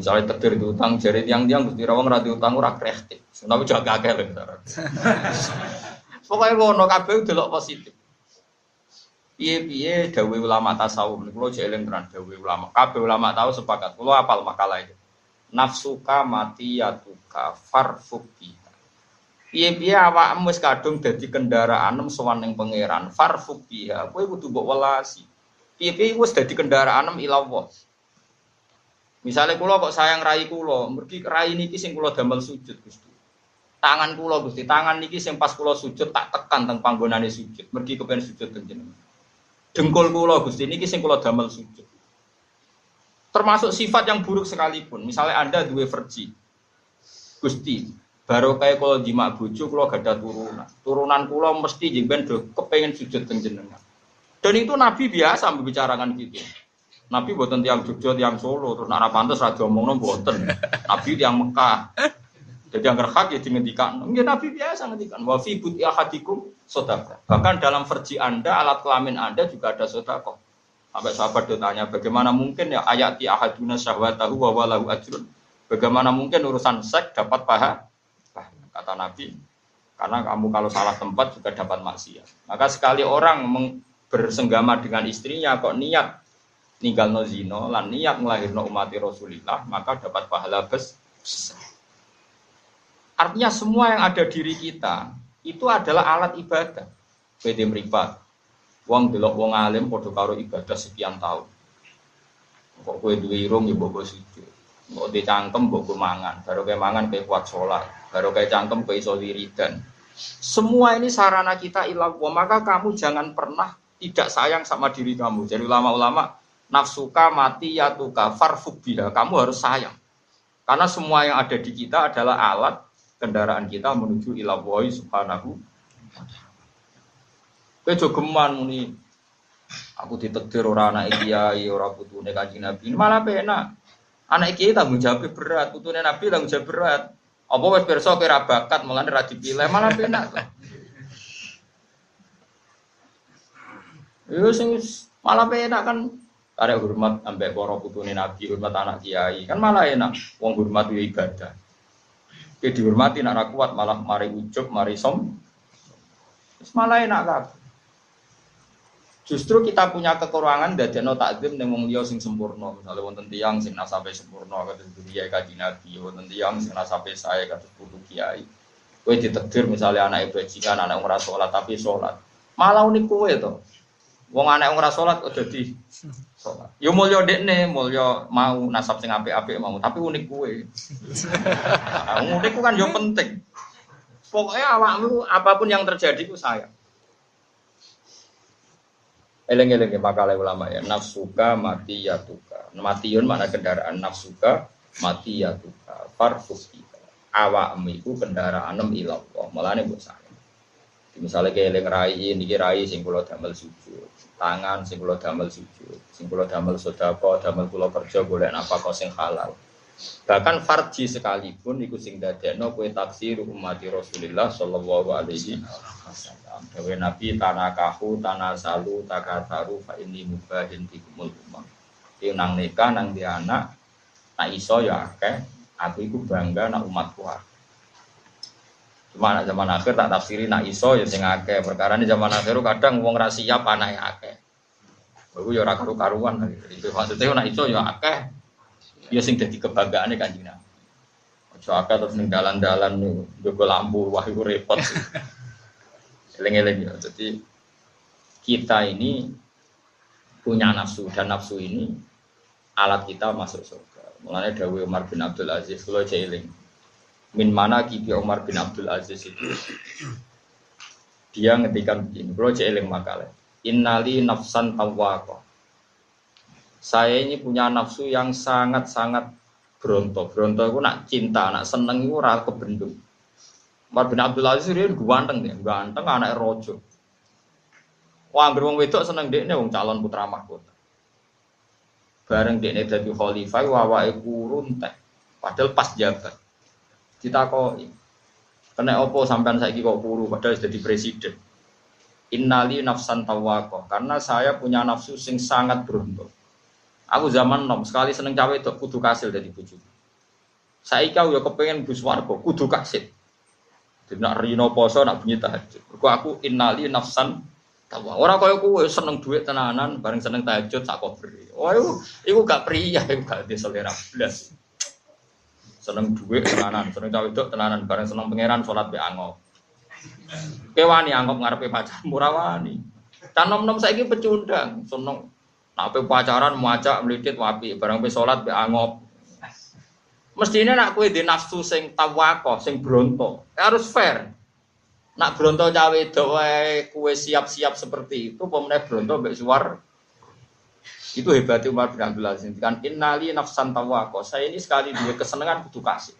Misalnya takdir diutang jari tiang-tiang Gusti Rawang ra diutang ora kreatif. Tapi jaga akeh lho. Pokoke ngono kabeh delok positif. Piye-piye dawuh ulama tasawuf niku kula jeling tenan dawuh ulama. Kabeh ulama tahu sepakat. Kula apal makalah itu. Nafsuka mati yatuka farfuki. Piye-piye awakmu wis kadung dadi kendaraanmu sowan ning pangeran, farfuk biha, kowe kudu mbok welasi. Piye-piye wis dadi kendaraanmu ila Allah. Misale kula kok sayang rai kula, mergi rai niki sing kula damel sujud Gusti. Tangan kula Gusti, tangan niki sing pas kula sujud tak tekan teng panggonane sujud, mergi kepen sujud teng jenengan. Dengkul kula Gusti niki sing kula damel sujud. Termasuk sifat yang buruk sekalipun, misalnya Anda duwe verji. Gusti baru kayak kalau jima bojo kalau gak ada turunan kula mesti jengben do kepengen sujud teng jenengan. Dan itu Nabi biasa membicarakan gitu. Nabi boten tiang Jogja tiang Solo terus nek ora pantes ra diomongno boten. Nabi tiang Mekah. Jadi yang hak ya dingendikan. Nggih Nabi biasa ngendikan wa fi buti ahadikum sedekah. Bahkan dalam verji Anda, alat kelamin Anda juga ada sedekah. Sampai sahabat ditanya bagaimana mungkin ya ayati ahaduna syahwatahu wa walahu ajrun. Bagaimana mungkin urusan seks dapat pahala? Kata Nabi, karena kamu kalau salah tempat juga dapat maksiat. Maka sekali orang bersenggama dengan istrinya kok niat ninggalno zina lan niat nglahirno umat Rasulullah, maka dapat pahala besar. Artinya semua yang ada diri kita itu adalah alat ibadah. Bede mripat. Wong delok wong alim padha karo ibadah sekian tahun. Kok kowe duwe irung ya mbok sujud. Mbok dicangkem mbok mangan, baru kowe mangan kowe kuat salat. Baru kayak cangkem ke iso wiridan. Semua ini sarana kita ilah wa, maka kamu jangan pernah tidak sayang sama diri kamu. Jadi ulama-ulama nafsuka mati yatuka farfuk biha, kamu harus sayang. Karena semua yang ada di kita adalah alat kendaraan kita menuju ilah wa subhanahu. Kowe jogeman muni aku ditakdir ora anak kiai, ora putune Kanjeng Nabi. Malah penak. Anak kiai tanggung jawab berat, putune Nabi tanggung jawab berat. Apa wis pirsa kira bakat mulane ra dipilih malah penak to. Yo sing malah penak kan arek hormat ambek para putune Nabi, hormat anak kiai. Kan malah enak wong hormat yo ibadah. Ki dihormati nek ra kuat malah mari ujug, mari som. Wis malah enak kabeh. Justru kita punya kekurangan dadekno takzim ning wong liya sing sempurna. Misale wonten tiyang sing nasabe sempurna kados Kiai Kanjeng Nabi, wonten tiyang sing nasabe sae kados putu kiai. Kowe ditakdir misale anake bajingan, anak ora salat tapi salat. Malah unik kowe to. Wong anak ora salat kok dadi salat. Ya mulya dekne, mulya mau nasab sing apik-apik mau, tapi unik kowe. Unik ku kan yo penting. Pokoknya awakmu apapun yang terjadi ku sayang. Eleng-eleng makalah ulama ya, nafsuka mati yatuka. Matiun makna kendaraan, nafsuka mati yatuka. Farfuka. Awakmu iku kendaraanmu ila Allah. Mulane mbok sayang. Misale eleng rai niki rai sing kula damel sujud. Tangan sing kula damel sujud. Sing kula damel sedekah, damel kula kerja golek nafkah sing halal. Bahkan farji sekalipun iku sing dadekno kowe taksir umat Rasulullah sallallahu alaihi wasallam. Dewe Nabi tanakahu tanasalu takataru fa inni mubahin bikumul umam. Iki nang nikah nang di anak nak iso ya akeh, aku iku bangga nak umatku akeh. Cuma nak zaman akhir tak tafsiri nak iso ya sing akeh. Perkara ini zaman akhir kadang wong ra siap anake akeh. Iku ya ora karu-karuan. Itu maksudnya nak iso ya akeh. Ya sing dadi kebanggaane Kanjeng Nabi. Aja akeh terus ning dalan-dalan njogo lampu wah iku repot. Eleng-eleng ya. Jadi kita ini punya nafsu dan nafsu ini alat kita masuk surga. Mulane dawuh Umar bin Abdul Aziz kula eling. Min mana kibi Umar bin Abdul Aziz itu dia ngendikan begini. Kula eling makalah. Innali nafsan tawwaqah. Saya ini punya nafsu yang sangat-sangat bronto. Bronto itu nak cinta, nak seneng itu ora kebendung. Umar bin Abdul Aziz dia ganteng dia, ganteng anak rojo. Wah, anggere wong wedok seneng dekne wong calon putra mahkota. Bareng dekne dadi khalifah awake kurun teh. Padahal pas jabat. Ditakoki. Kena opo sampean saiki kok kuru padahal jadi presiden. Innali nafsan tawwaqah, karena saya punya nafsu sing sangat bronto. Aku zaman nom sekali seneng cawe itu kudu kasil dari bojo. Saiki aku ya kepengin bus warga kudu kasit. Dadi nak rino poso nak bunyi tahajud. Mergo aku innali nafsan tawa. Ora kaya kowe seneng dhuwit tenanan bareng seneng tahajud sak kober. Oh iku gak pria, iku gak di selera blas. Seneng dhuwit tenanan, seneng cawe wedok tenanan bareng seneng pangeran salat be angop. Kewani angop ngarepe pacarmu ora wani. Kan nom-nom saiki pecundang, seneng nak pe pacaran muacak mlithit wapi bareng pe salat be angop. Mestine nak kowe dhe nafsu sing tawakoh, sing bronto, harus fair. Nak bronto cawe wedok wae kowe siap-siap seperti itu, pemene bronto mbek suwar. Itu hebatnya Umar bin Abdul Aziz. Kan innali nafsan tawakoh. Saya ini sekali duwe kesenengan kudu kasih.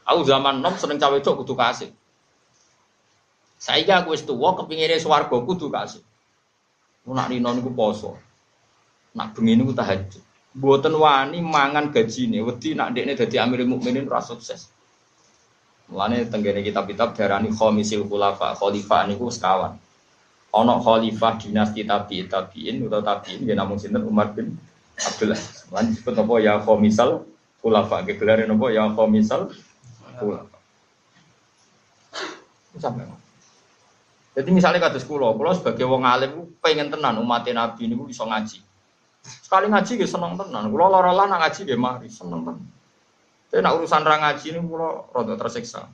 Aku zaman nom seneng cawe wedok kudu kasih. Saiki aku wis tuwa kepingine swarga kudu kasih. Nak rino niku poso. Nak bengi niku tahajud. Mboten wani mangan gajine, wedi nak ndekne dadi Amirul Mukminin ora sukses. Mulane tenggene kitab-kitab diarani khamisil khulafa, khalifah niku sekawan. Ana khalifah dinasti tabi'in utawa tabi'in nggih namung sinten Umar bin Abdul Aziz. Lan disebut apa ya khamisal khulafa, nggih gelare napa ya khamisal khulafa. Sampai. Jadi misalnya kados kula sebagai wong alim pengen tenan umat Nabi niku iso ngaji. Sekali ngaji nggih seneng tenan. Kula lara lan ngaji nggih mari seneng tenan. Tapi nek urusan ra ngaji niku kula rada tersiksa.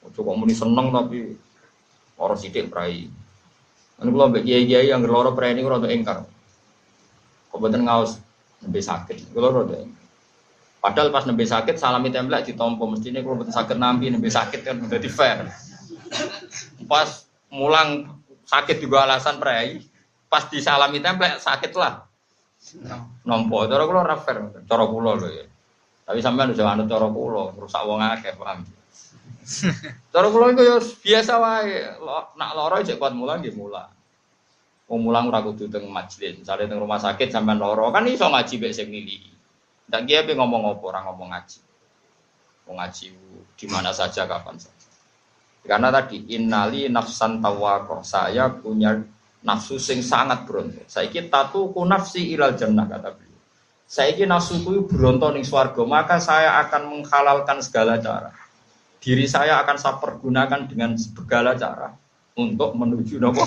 Ojo kok muni seneng tapi ora sithik prai. Anu kula mbek kiai-kiai yang lara prai niku rada engkar. Kok mboten ngaos nembe sakit. Kula rada. Padahal pas nembe sakit salami templek ditampa mestine kula mboten saged nampi nembe sakit kan dadi fair. Pas mulang sakit juga alasan prai. Pas disalami templek sakit lah. Nompo cara kula ora fair, cara kula lho ya. Tapi sampean aja anut cara kula, rusak wong akeh, paham. Cara kula iku ya biasa wae, nak lara jek kuat mulang nggih mulang. Wong mulang ora kudu teng majelis, misale teng rumah sakit sampean lara kan iso ngaji mek sing nilihi. Ndak kiye ngomong apa ora ngomong ngaji. Wong ngaji di mana saja kapan saja. Karena tadi innali nafsan tawaqah, saya punya nafsu sing sangat bronto. Saiki tatuku nafsi ilal jannah kata beliau. Saiki nafsuku bronto ning swarga, maka saya akan menghalalkan segala cara. Diri saya akan saya pergunakan dengan segala cara untuk menuju napa?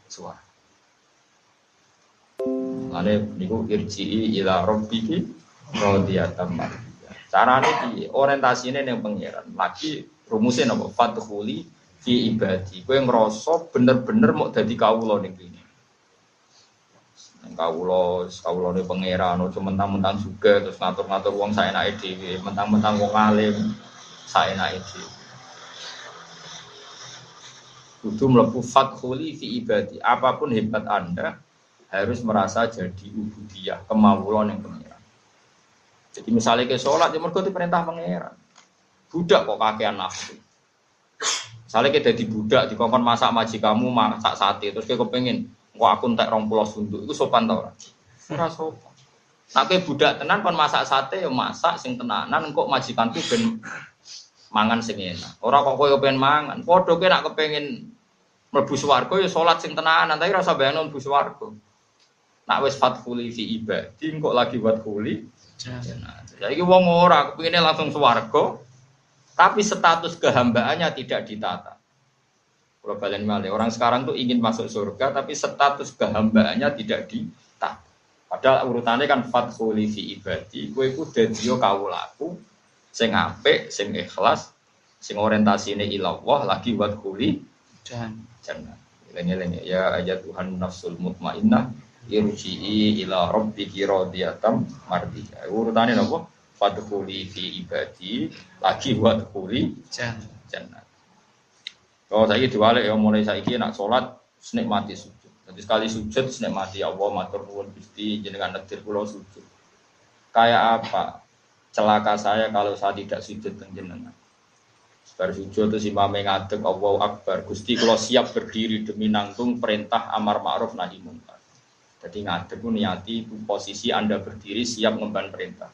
Swarga. Lane niku irji'i ila rabbiki radiyatan mardiyah. Carane iki orientasine ning pangeran. Lagi rumusnya napa? Fadkhuli fi ibadi. Kowe ngrasa bener-bener mau dadi kawula ning kene. Ning kawulane pangeran aja mentang-mentang juga terus ngatur-ngatur wong saenake dhewe, mentang-mentang wong alim saenake dhewe. Kudu mlebu fadkhuli fi ibadi. Apapun hebat Anda harus merasa jadi ubudiyah, kemawulan yang pangeran. Jadi misalnya ke sholat, ya mergo diperintah pangeran. Budak kok kakean nafsu. Misalnya kita jadi budak, dikongkon masak majikamu, masak sate, terus kita kepengen, kok aku entek 20 sunduk, itu sopan tau ora? Ora sopan. Nah ke budak tenan, kon masak sate, ya masak, sing tenanan, kok majikanku ben mangan sing enak. Ora kok kowe pengen mangan, padha kowe nak kepengin mlebu swarga ya salat sing tenanan, tapi rasa bayangno mlebu swarga. Nak wis fatfuli fi ibadi, kok lagi wadkhuli jannah. Jadi wong ora kepengine langsung swarga, tapi status kehambaannya tidak ditata. Kalau balen malih, orang sekarang tuh ingin masuk surga, tapi status kehambaannya tidak ditata. Padahal urutannya kan fatfuli fi ibadi, kowe iku dadi kawulaku sing apik, sing ikhlas, sing orientasine ila Allah lagi wadkhuli jannah. Eling-eling ya ayat Tuhan nafsul mutmainnah irji'i ila rabbiki radiyatan mardiyah. Urutane napa? Fadkhuli fi ibadi lagi wadkhuli jannah. Kalau saiki diwalik ya mulai saiki nak salat nikmati sujud. Jadi sekali sujud nikmati Allah matur nuwun Gusti jenengan nedir kula sujud. Kayak apa? Celaka saya kalau saya tidak sujud teng jenengan. Bar sujud terus imame ngadeg Allahu Akbar. Gusti kula siap berdiri demi nanggung perintah amar ma'ruf nahi munkar. Jadi ngadeg niati posisi Anda berdiri siap ngemban perintah.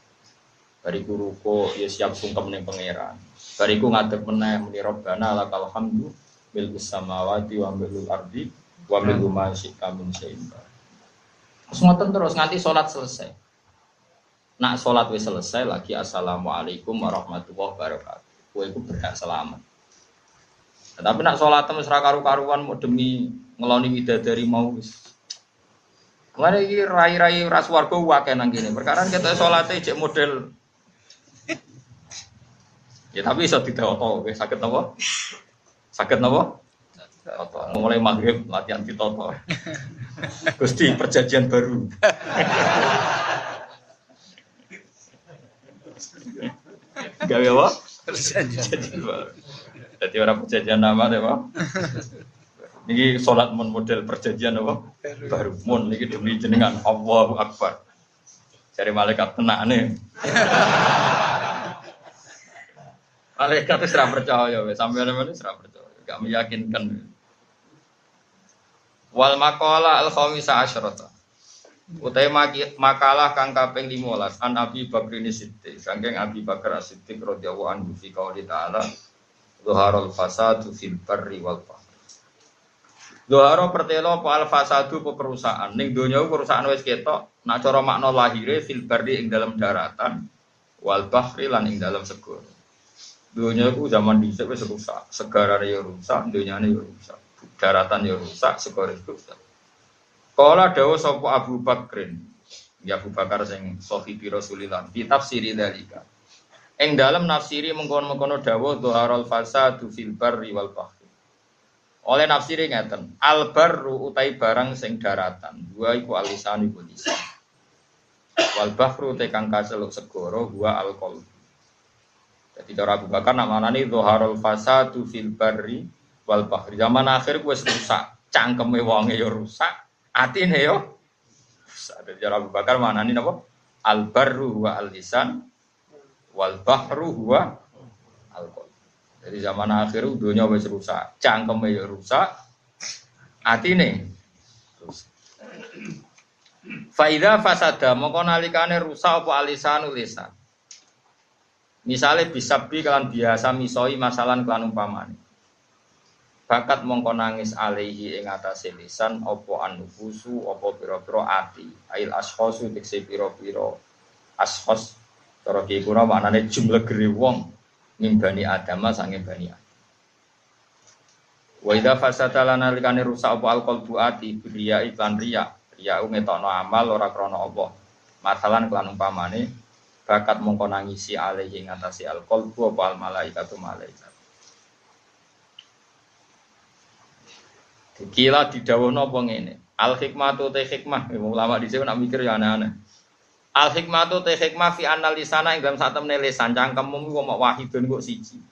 Bariku ruko ya siap sungkem ning pangeran. Bariku ngadeg meneh muni Rabbana lakal hamdu bil samawati wa bil ardi wa bil ma syi'a min syai'in. Terus ngoten terus nganti salat selesai. Nak sholat wis selesai lagi assalamualaikum warahmatullahi wabarakatuh. Kowe iku berhak selamat. Tapi nak sholat wis ra karu-karuan mau demi ngeloni widadari mau wis. Mulane iki rai-rai ras warga wae nang kene. Perkara kita salate cek model. Ya tapi iso ditoto, saged napa? Saged napa? Toto. Mulai maghrib latihan ditoto. Gusti perjanjian baru. Gawe apa? Perjanjian baru. Jadi orang perjanjian nama deh, Pak. Niki salat mun model perjanjian apa? Baru mun niki demi jenengan Allahu Akbar. Cari malaikat tenane. Malaikat wis ora percaya wis sampeyan wis ora percaya, gak meyakinkan. Wal maqala al khamisa asyrata. Utai makalah kang kaping 15 an Abi Bakrin Siddiq, saking Abi Bakar Siddiq radhiyallahu anhu fi qouli ta'ala zuharul fasadu fil barri wal bahr. Zuhara pertelo apa al fasadu apa kerusakan. Ning donya kerusakan wis ketok, nak cara makna lahire fil barri ing dalam daratan wal bahri lan ing dalam segara. Donya ku zaman dhisik wis rusak, segarane ya rusak, donyane ya rusak. Daratan ya rusak, segara rusak. Kala dawuh sapa Abu Bakrin, ya Abu Bakar sing sahibi Rasulillah, fi tafsiri dalika. Ing dalem nafsiri mengkono-mengkono dawuh zuharul fasadu fil barri wal bahri. Oleh nafsiri ngeten, al barru utai barang sing daratan, wa iku alisan iku lisan. Wal bahru te kang kaseluk segara wa al qalb. Jadi cara Abu Bakar nak manani zuharul fasadu fil barri wal bahri. Zaman akhir wis rusak, cangkeme wonge ya rusak, atine ya rusak. Jadi cara Abu Bakar manani napa? Al barru wa al lisan wal bahru wa al qalb. Jadi zaman akhir dunia wis rusak, cangkeme ya rusak, atine rusak. Faida fasada mongko nalikane rusak apa alisanul lisan. Misale bisabi kan biasa misoi masalan kelan umpamane. Bakat mongko nangis alaihi ing atase lisan apa anufusu apa pira-pira ati. Ail ashkhasu tekse pira-pira ashkhas cara ki kuna maknane jumlah gere wong min bani adama sange bani adam. Wa idza fasata lana likane rusak apa alqalbu ati riya iklan riya ngetokno amal ora krana apa masalan kelan umpamane bakat mongko nangisi alaihi ngatasi alqalbu apa al malaikatu malaikat. Dikira didhawuhna apa ngene al hikmatu te hikmah ulama dhisik nak mikir ya aneh-aneh. Al hikmatu te hikmah fi analisana ing dalam satemene lisan cangkemmu kok mok wahidun kok siji.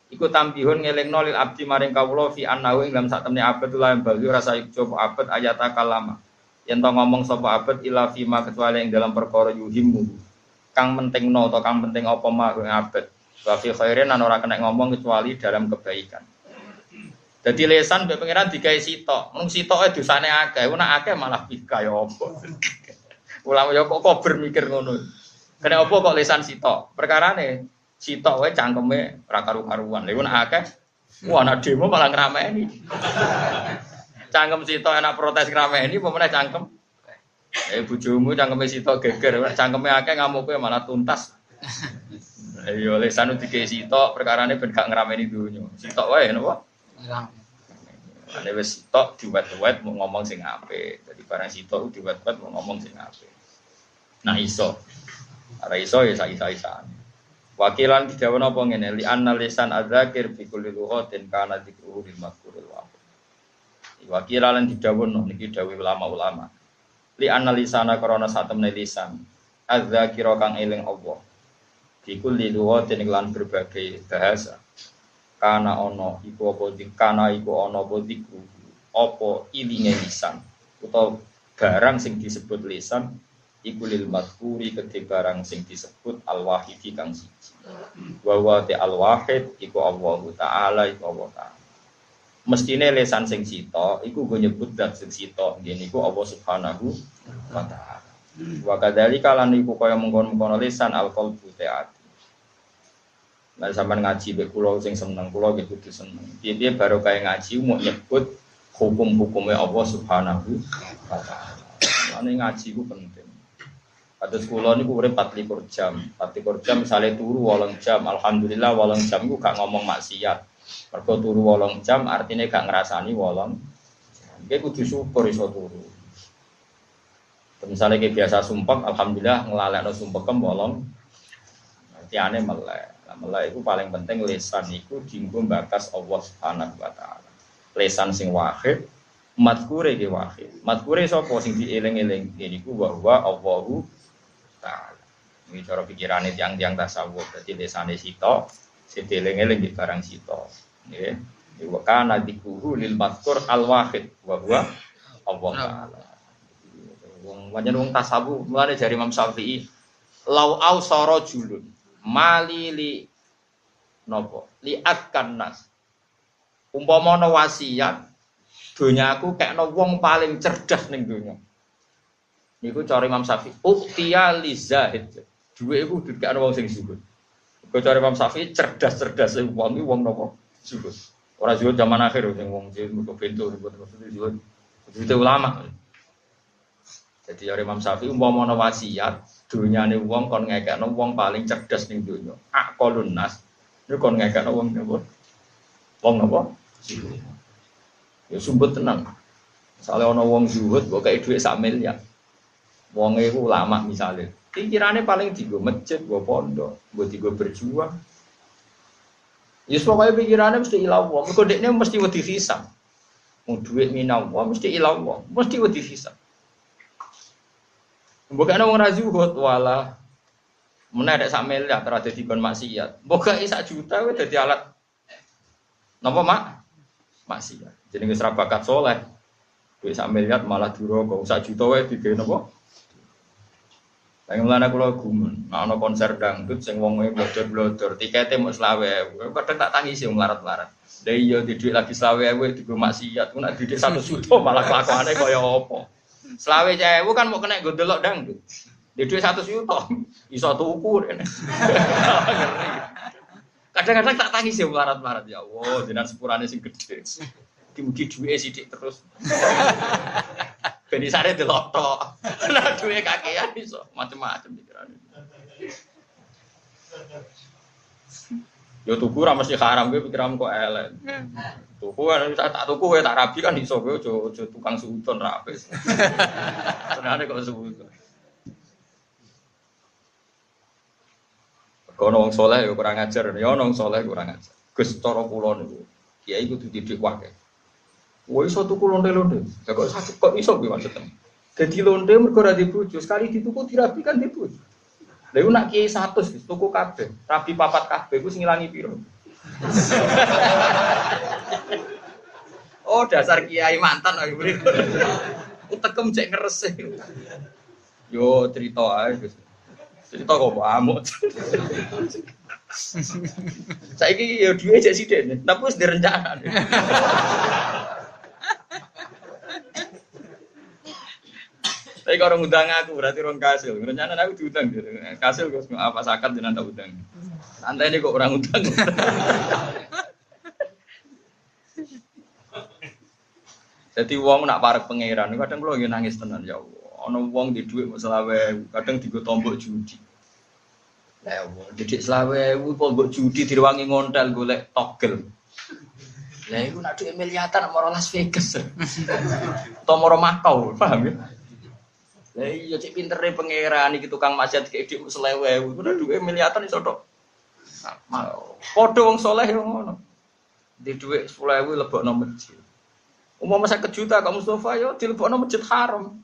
Iku tambihun ngelingno lil abdi maring kawula fi annahu ing dalam satemene abad lan bali rasa iku abad ayat kalama. Yen to ngomong sapa abad ila fi ma kecuali ing dalam perkara yuhimmu. Kang pentingno atau kang penting apa mah ing abad. Wa fi khairin lan ora kena ngomong kecuali dalam kebaikan. Dadi lisan mbek pangeran digawe sitok. Mung sitoke dosane akeh, ora akeh malah kaya apa. Ulama ya kok bermikir ngono. Kena apa kok lisan sitok? Perkarane sitok wae cangkeme ora karu-karuan. Lha nek akeh ana demo malah ngrameni. Cangkem sitok enak protes ngrameni apa meneh cangkem. Bojomu cangkeme sitok geger, cangkeme akeh ngamuke malah tuntas. Ayo lisan dikei sitok perkarane ben gak ngrameni donya. Sitok wae napa? Ane wis sitok diwet-wet mau ngomong sing apik. Dadi barang sitok diwet-wet mau ngomong sing apik. Nah iso. Ora iso ya sak-isane. Wakilan dijawen apa ngene li anna lisan adzakir fi kulli lughatin kana dzikruhu lil mazkuril wa. Wakilan dijawen niki dawuh ulama-ulama. Li anna lisana karana satemene lisan adzakira kang eling Allah. Fi kulli lughatin lan berbagai bahasa. Kana ana iku apa dikana iku ana apa dikru apa ilinge lisan utawa barang sing disebut lisan iku lil mazkuri kedhe barang sing disebut al wahidi kang siji wa wa ta al wahid iku Allah taala iku Allah taala mestine lisan sing sita iku go nyebut zat sing sita ngene iku Allah subhanahu wa taala wa kadzalika lan iku kaya mengkon-mengkon lisan al qalbu ta'at. Lah sampean ngaji mek kula sing seneng kula nggih kudu seneng. Piye-piye baru kaya ngaji mau nyebut hukum-hukume Allah Subhanahu wa taala. Lan ngaji ku penting. Kados kula niku urip 24 jam. 24 jam misale turu 8 jam, alhamdulillah 8 jam iku gak ngomong maksiat. Mergo turu 8 jam artine gak ngrasani 8. Nggih kudu syukur iso turu. Misalnya kayak biasa sumpek, alhamdulillah ngelalekno sumpekem bolong. Artiane melek. Nah, melek itu paling penting lisan itu dienggo bakas Allah Subhanahu wa taala. Lisan sing wahid, madkure ge wahid. Madkure sapa sing dieling-eling niku wa Allahu taala. Iki cara pikirane tiyang-tiyang tasawuf. Dadi lisane sita, sing dieling-eling di barang sita. Nggih. Wa kana dikuhu lil madkur al wahid wa huwa Allah taala. Wong tasawuf mulane jari Imam Syafi'i lau ausara julun mali li nopo liatkan nas umpama ana wasiat donyaku kekno wong paling cerdas ning donya niku cara Imam Syafi'i uktiya li zahid duwe iku dikekno wong sing zuhud kok cara Imam Syafi'i cerdas-cerdas wong nopo zuhud ora zuhud zaman akhir sing wong mergo bento terus zuhud itu ulama. Jadi Imam Syafi'i umpama ana wasiat dunyane wong kon ngekekno wong paling cerdas ning donya. Aqalun nas. Niku kon ngekekno wong napa? Wong napa? Ya sumpet tenan. Misale ana wong zuhud kok kei dhuwit 1 miliar. Wonge iku ulama misale. Pikirane paling dienggo masjid, nggo pondok, nggo dienggo berjuang. Ya pokoke pikirane mesti ilang wong. Mergo dekne mesti wedi hisab. Wong dhuwit minang wong mesti ilang wong, mesti wedi hisab. Mbok ana wong ra zuhud wala meneh nek 1 miliar terus dadi kon maksiat. Mbok gak 1 juta wis dadi alat napa maksiat. Jenenge ora bakat saleh. Duit 1 miliar malah duraka, 1 juta wae digawe napa? Lah mulane kula gumun, ana konser dangdut sing wong-wong blodor-blodor, tikete mung 20.000. Kadang tak tangisi wong larat-larat. Lah iya di dhuwit lagi 20.000 digo maksiat, ku nek didik 1 juta malah kelakuane kaya apa? 20.000 kan mau kena gue delok dangdut. Di duit 1 juta iso tuku rene. Ngeri. Kadang-kadang tak tangis ya melarat-melarat ya Allah, jenengan sepurane sing gedhe. Mugi-mugi duwe sithik terus. Ben isane delok tok. Lah duwe kakean iso macam-macam pikirane. Yo tuku ra mesti haram kowe pikiranmu kok elek. Tuku kan tak tuku kowe tak rabi kan iso kowe aja tukang suudon ra apes. Senane kok suudon. Kono wong saleh yo kurang ajar, yo wong saleh kurang ajar. Gus cara kula niku, kiai kudu didik wae. Kowe iso tuku lonte-lonte. Lah kok iso kuwi maksudnya. Dadi lonte mergo ra dibojo, sekali dituku dirabi kan dibojo. Lha iku nak kiai 100 tuku kabeh, rabi 4 kabeh iku sing ngilangi piro? Oh, dasar kiai mantan lho iki. Utekem cek ngeres. Yo cerita ae, Gus. Cerita kok amuk. Saiki yo duwe cek sithik, tapi wis direncana. Tapi kalau ngundang aku berarti orang kasil. Rencana aku diundang gitu. Kasil kok apa sakat jenengan tak undang. Santai ini kok orang undang. Jadi wong nak parek pangeran, kadang kula nggih nangis tenan ya Allah. Ana wong di dhuwit 20.000, kadang digo tombok judi. Lah ya Allah, didik 20.000 tombok judi direwangi ngontel golek togel. Lah iku nak dhuwit miliatan moro Las Vegas. Utawa moro Makau, paham ya? Lah iya cek pintere pangeran iki tukang maksiat kek dik 20.000, kuwi dhuwit miliatan iso tok. Padha wong saleh yo ngono. Di dhuwit 10.000 lebokno masjid. Umpama 50 juta Kak Mustofa yo dilebokno masjid haram.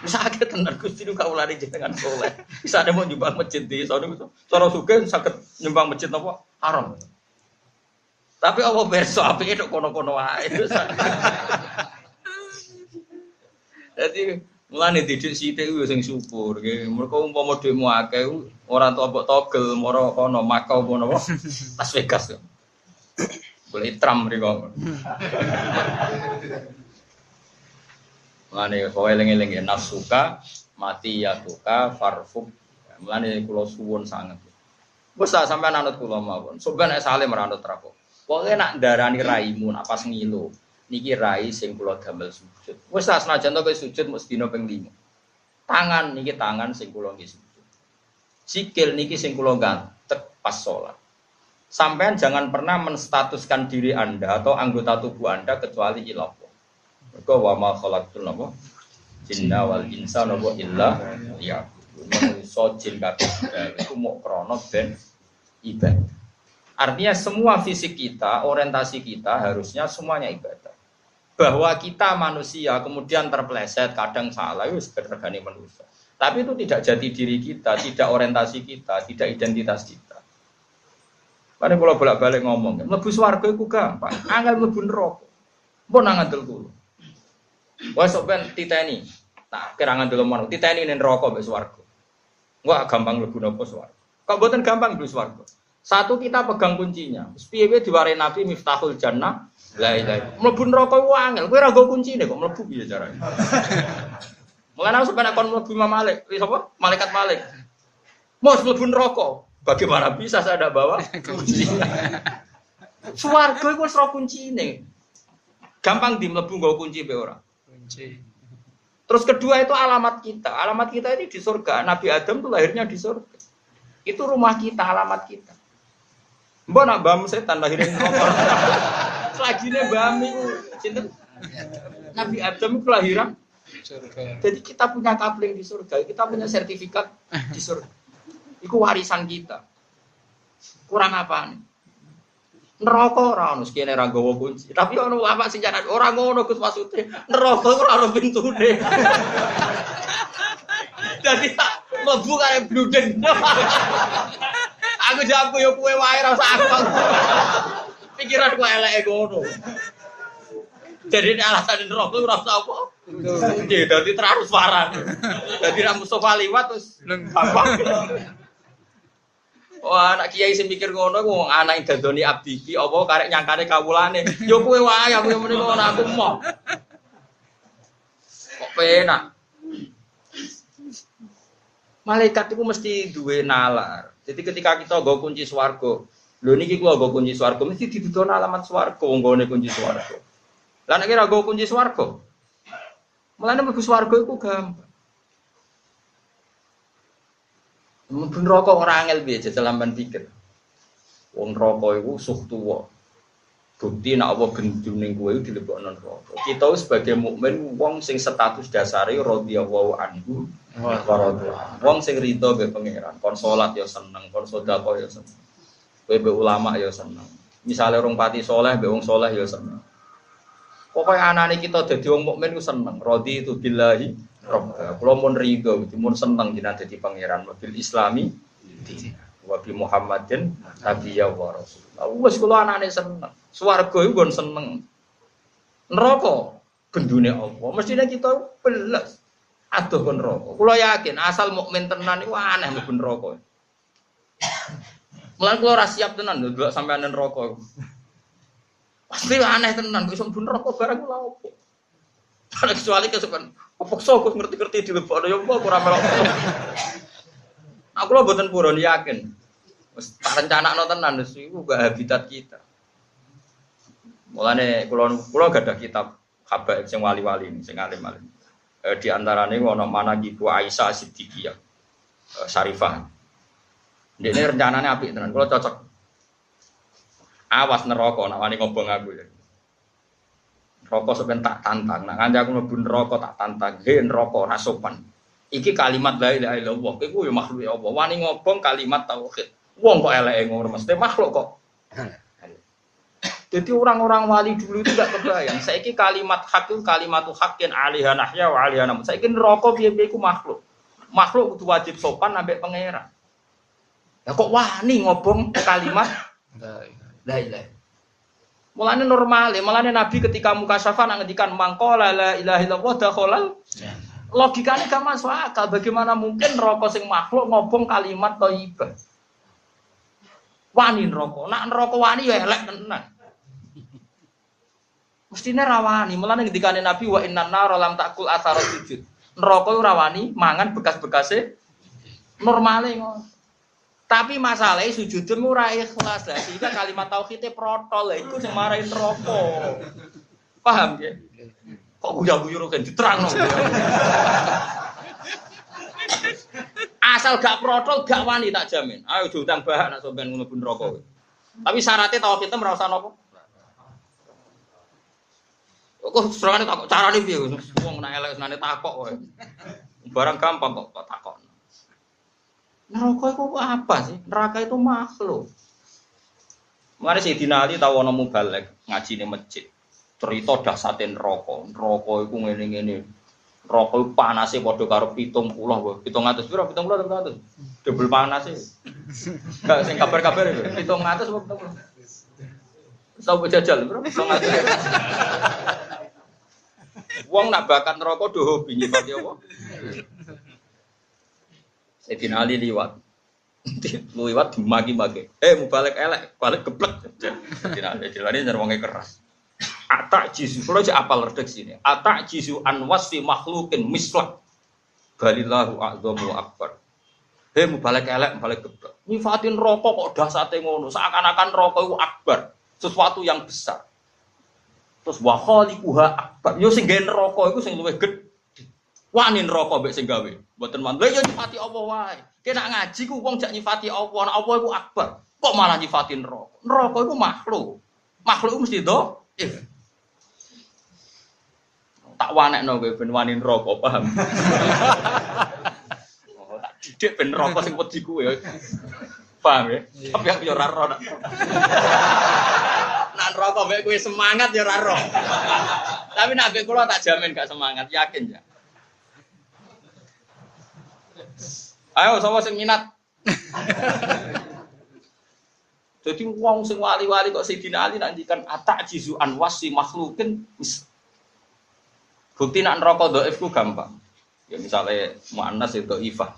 Wis akeh tenan Gusti niku kaulane jenengan saleh. Bisa ada mau nyumbang masjid desa niku. Cara sugih saged nyumbang masjid napa haram. Tapi apa berso apike tok kono-kono wae. Jadi mulane didik sithik ku sing syukur nggih. Mergo umpama dhekmu akeh ora tombok togel moro kono Makau apa napa Las Vegas. Boleh Trump mriko. Mulane kowe eling-eling ya nafsuka mati ya tuka farfuk. Mulane kula suwun sanget. Wes tak sampean anut kula mawon. Soben nek saleh meranut rapo. Pokoke nak ndarani raimu nak pas ngilu. Niki rai sing kula damel sujud. Wis tak senajan to kowe sujud mesti dina ping 5. Tangan niki tangan sing kula nggih sujud. Sikil niki sing kula gantek pas salat. Sampean jangan pernah menstatuskan diri Anda atau anggota tubuh Anda kecuali ilah. Mergo wa ma khalaqtul napa jinna wal insa napa illa liya'budun. Manusa jin kabeh iku mok krana ben ibadah. Artinya semua fisik kita, orientasi kita harusnya semuanya ibadah. Bahwa kita manusia kemudian terpeleset, kadang salah itu sebenarnya manusia. Tapi itu tidak jati diri kita, tidak orientasi kita, tidak identitas kita. Mari kalau bolak-balik ngomong, mlebu swarga iku gampang, angel mlebu neraka. Mbok nang ngandel kulo. Wes sok ben titeni. Tak kira ngandel mono, titeni ning neraka mbek swarga. Enggak gampang mlebu napa swarga. Kok mboten gampang mlebu swarga. Satu kita pegang kuncinya. Piye-piye diwarai Nabi Miftahul Jannah. La ilaha. Mlebu neraka ku angel, kowe ora nggo kuncine kok mlebu piye carane. Mulane aku sampe nek kon mlebu Imam Malik, sapa? Malaikat Malik. Mos mlebu neraka. Bagaimana bisa saya tidak bawa kunci? Swarga itu wis ora kuncine. Gampang di mlebu nggo kunci be ora. Kunci. Terus kedua itu alamat kita. Alamat kita ini di surga. Nabi Adam itu lahirnya di surga. Itu rumah kita, alamat kita. Mbok nak mbam setan lahirin neraka. Selagine mbam iku sinten? Nabi Adam itu lahiran surga. Jadi kita punya kapling di surga, kita punya sertifikat di surga. Iku warisan kita. Kurang apa nih? Neraka ora ono sekene ra nggawa kunci. Tapi ono apa sing jaran ora ngono Gus maksude. Neraka ora ono pintune. Jadi tak mlebu kaya bluden. Aku jawab yo kowe wae ra usah aku. Pikiran kowe eleke ngono. Jadi alasan neraka ora usah apa? Nggih, dadi transparan. Dadi ra Mustofa liwat terus gampang. Wah, anak kiai sing mikir ngono ku wong anak dadoni abdi iki apa karek nyangkane kawulane. Yo kowe wae aku muni ngono aku mau. Kok penak. Malaikat itu mesti duwe nalar. Jadi ketika kita nggo kunci swarga, lho niki kula nggo kunci swarga mesti didudono alamat swarga wong nggone kunci swarga. Lah nek ora nggo kunci swarga. Mulane mlebu swarga iku gampang. Mlebu neraka ora angel piye jajal lamban pikir. Wong neraka iku suh tuwa. Bukti nek apa gendune kowe dilebokno neraka. Kita sebagai mukmin wong sing status dasare radhiyallahu anhu wa radha. Wong sing rido mbek pangeran, kon salat ya seneng, kon sedekah ya seneng. Kowe mbek ulama ya seneng. Misale orang pati saleh mbek wong saleh ya seneng. Pokoke anane kita dadi wong mukmin ku seneng. Radhi itu billahi Rabb. Kula mun rido, mun seneng jenengan dadi pangeran bil Islami wa bi Muhammadin nabiyya wa rasul. Wes kula anane seneng. Swarga iku nggon seneng. Neraka gendune apa? Mestine kita belas adoh kon neraka. Kula yakin asal mukmin tenan iku aneh mlebu neraka. Mulane kula ora siap tenan lho delok sampeyan neraka. Pasti aneh tenan kok iso mlebu neraka barang kula opo. Kecuali kesukaan pokso kok ngerti-ngerti dilebokno ya apa ora melok. Aku lho mboten purun yakin. Wis tak rencanakno tenan wis iku gak habitat kita. Mulane kula gadah kitab habaib sing wali-wali sing alim-alim. Di antarane ono Manaqibu Aisyah Siddiqiyah Syarifah. Ndekne rencanane apik tenan, kula cocok. Awas neraka nek wani ngobong aku ya. Neraka sampeyan tak tantang, nek kanca aku mlebu neraka tak tantang, he neraka ora sopan. Iki kalimat la ilaha illallah, iku ya makhluk ya Allah. Wani ngobong kalimat tauhid. Wong kok eleke ngono mesti makhluk kok. Jadi orang-orang wali dulu itu tidak kebayang. Saiki kalimat hak itu kalimatu haqqin alaiha nahya wa alaiha namut. Saiki neraka piye-piye iku makhluk. Makhluk kudu wajib sopan ambek pangeran. Lah kok wani ngobong kalimat la ilaha. Mulane normal, mulane Nabi ketika mukasyafah ngendikan mangqala la ilaha illallah dakhalal. Logikane gak masuk akal. Bagaimana mungkin neraka sing makhluk ngobong kalimat thayyibah? Wani neraka. Nak neraka wani ya elek tenan. Mestine rawani, mulane ngendikane Nabi wa innan nar lam takul athara sujud. Neraka ora wani mangan bekas-bekase normale ngono. Tapi masalahnya sujudmu ora ikhlas lah, sehingga kalimat tauhidnya protol lah iku sing marahin neraka. Paham ya? Kok guyu-guyu kan diterangno. Asal gak protol, gak wani tak jamin. Ayo diutang bahan nak sampean ngono ben rokok. Tapi syaratnya tahu kita merasa nopo. Kok serangane takok carane piye wong nek elek senane takok wae. Barang gampang kok takok. Neraka itu apa sih? Neraka itu makhluk. Mari Sayyidina Ali tahu ana mubalek ngaji ning masjid. Cerita dahsate neraka. Neraka iku ngene-ngene. Neraka iku panase padha karo 70 wae. 700 piro? 70 700. Double panase. Enggak sing kabar-kabar itu. 700 apa 70? Tahu jajal, bro. 700. Wong nak bakat neraka do hobi nyifati apa? Sayyidina Ali liwat. Liwat dimaki-maki. Mubalek elek, balik geblek. Sayyidina Ali jelane jar wonge keras. Atak jisu, kalau aja apal redek sini. Atak jisu an wasfi makhlukin mislak. Balillahu a'zamu akbar. Mubalek elek, balik geblek. Nyifatin rokok kok dahsate ngono. Seakan-akan rokok itu akbar, sesuatu yang besar. Terus wa khaliquha akbar. Yo sing gawe neraka iku sing luwih gedhe. Wani neraka mbek sing gawe. Mboten mantu. Lah yo nyifati Allah wae. Kena ngaji ku wong jak nyifati Allah. Nek Allah iku akbar. Kok malah nyifati neraka? Neraka iku makhluk. Makhluk iku mesti tak wanekno kowe ben wani neraka, paham? Oh, tak didik ben neraka sing wedi kowe. Paham ya? Tapi aku yo ora ro. Nak rokok mbek kowe semangat ya ora roh. Tapi nek mbek kula tak jamin gak semangat, yakin ya. Ayo sapa sing minat? Jadi wong sing wali-wali kok Sayyidina Ali nak ngendikan atak jizu an wasi makhlukin. Bukti nak neraka dhaif ku gampang. Ya misale muannas itu ifah.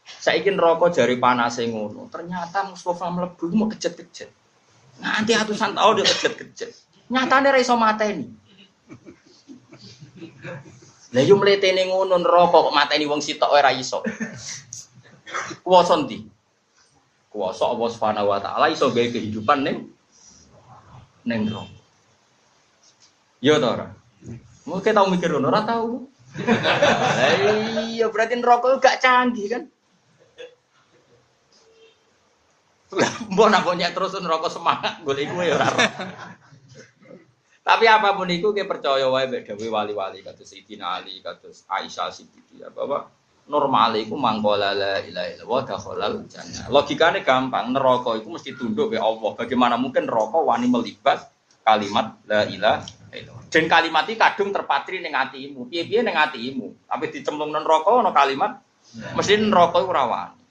Saiki neraka jari panase ngono. Ternyata Mustafa mlebu mau kejet-kejet. Nanti atusan tahun dia kejet-kejet. Nyatane ra iso mateni. Lah yo mletene ngono neraka kok mateni wong sitok ora iso. Kuwasa ndi? Kuwasa Allah Subhanahu wa taala iso gawe kehidupan ning neraka. Yo to ora? Mungkin tau mikir ngono ora tau. Iya berarti neraka gak canggih kan? Mbok nak nyek terus neraka semangat golek iku ya ora. Tapi apapun iku ke percaya wae mek dawuh wali-wali kados Sayyidina Ali, kados Aisyah Siddiqah bahwa normal iku mangkola la ilaha illallah dakhalal jannah. Logikane gampang, neraka iku mesti tunduk be Allah. Bagaimana mungkin neraka wani melibat kalimat la ilaha illallah. Dan kalimat iki kadung terpatri ning atimu. Piye-piye ning atimu, tapi dicemplung nang neraka ana kalimat mesti neraka iku ora wani.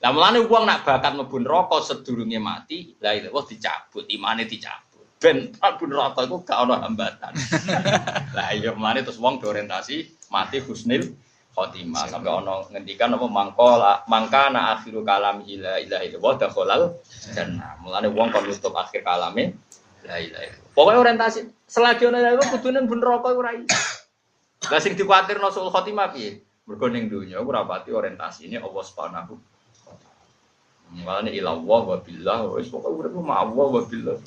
Lah mulane wong nak bakat mlebu neraka sedurunge mati, la ilaha dicabut, imane dicabut. Ben mlebu neraka iku gak ana hambatan. Lah iya mulane terus wong diorientasi mati husnul khotimah sampai ana ngendikan apa mangkana akhiru kalam la ilaha illallah dakhalal jannah. Mulane wong kon nutup akhir kalame la ilaha illallah. Pokoke orientasi selagi ana iku kudune ben neraka iku ora iso. Lah sing dikuwatirno sul khotimah piye? Mergo ning donya ora pati orientasine Allah Subhanahu. Mulane ilallah wa billah wis pokoke urip mah Allah wa billah.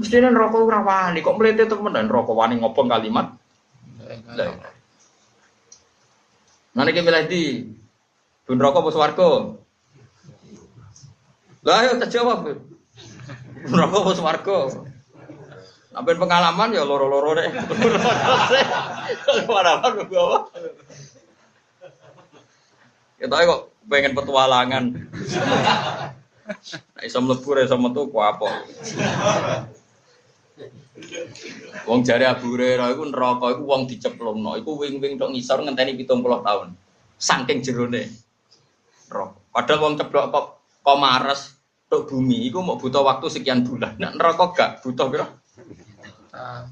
Mestine neraka ora wani kok mlete temen neraka wani ngobong kalimat. Lah. Nah nek milih di neraka apa swarga? Lah ayo tak jawab. Neraka apa swarga? Sampai pengalaman ya loro-loro deh. Pengalaman apa? Kita kok pengen petualangan. Nah, iso mlebu iso metu ku apa? Wong jare Abu Hurairah iku neraka iku wong diceplungno, iku wing-wing tok ngisor ngenteni 70 tahun. Saking jerone. Neraka. Padahal wong ceblok kok mares tok bumi iku mau butuh waktu sekian bulan. Nek neraka gak butuh piro?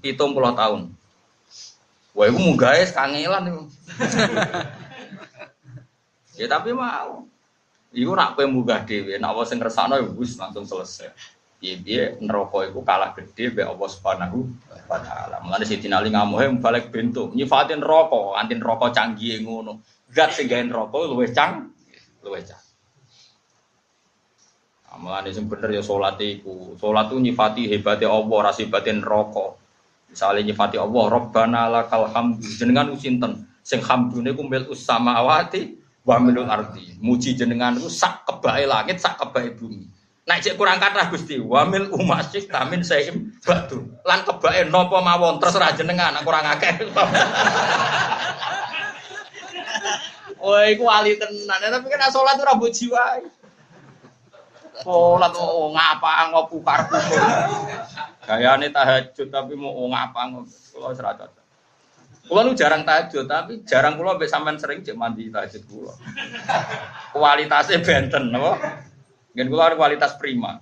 70 tahun. Wah, iku munggahe kangelan iku. Ya tapi mau. Iku nak kowe munggah dhewe, nek apa sing ngersakno ya wis langsung selesai. Piye-piye neraka iku kalah gedhe mbek Allah Subhanahu wa taala. Mulane Sayyidina Ali ngamuhe balik bentuk, nyifatin neraka, anti neraka canggih ngono. Zat sing gawe neraka luwih luwih cang. Mulane sing bener ya salat iku. Salat ku nyifati hebate Allah, ora hebate neraka. Misale nyifati Allah, Rabbana lakal hamdu. Jenengan sinten? Sing hamdune ku mil samawati wa minul ardi. Muji jenengan iku sak kebake langit, sak kebake bumi. Nek cek kurang kathah Gusti, wa mil umasik tamin saim batu. Lan kebake napa mawon terserah jenengan, nek kurang akeh. Wah, iku wali tenan. Tapi kan salat ora mbok jiwae. Salat ngapa ngopo karep. Gayane tahajud tapi mau ngapa ngopo. Kula ora cocok. Kula nu jarang tahajud, tapi jarang kula mbek sampean sering cek mandi tahajud kula. Kualitasnya benten napa? Ngen kula kualitas prima.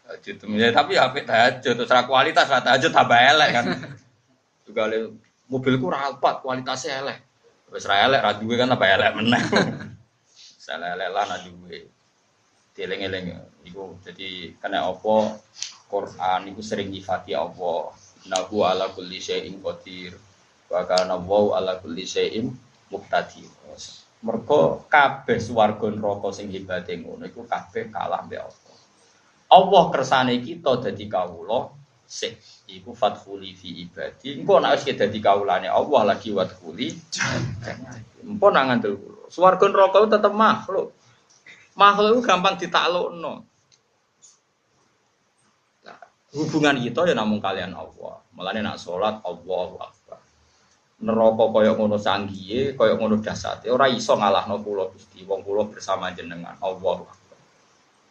Tahajud ya, tapi apik tahajud terus ra kualitas ra tahajud tambah elek kan. Juga mobilku ra Alphard kualitasnya elek. Wis ra elek ra duwe kan tambah elek meneh. Salah-elek lah nak duwe. Dieling-eling iku dadi kena apa Quran iku sering nyifati apa. Nahu ala kulli syai'in qadir wa kana wa ala kulli syai'in muqtadir. Mergo kabeh swarga neraka sing hebate ngono iku kabeh kalah mbek Allah. Allah kersane kita dadi kawula sik iku fadkhuli fi ibadi. Engko nek wis dadi kawulane Allah lagi wadkhuli. Empun nang ngandel kula. Swarga neraka itu tetep makhluk. Makhluk itu gampang ditaklukno. Hubungan kita ya namung kalian Allah. Mulane nak salat Allahu Akbar. Neraka kaya ngono sanggihe, kaya ngono dasate ora iso ngalahno kula Gusti. Wong kula bersama jenengan Allahu Akbar.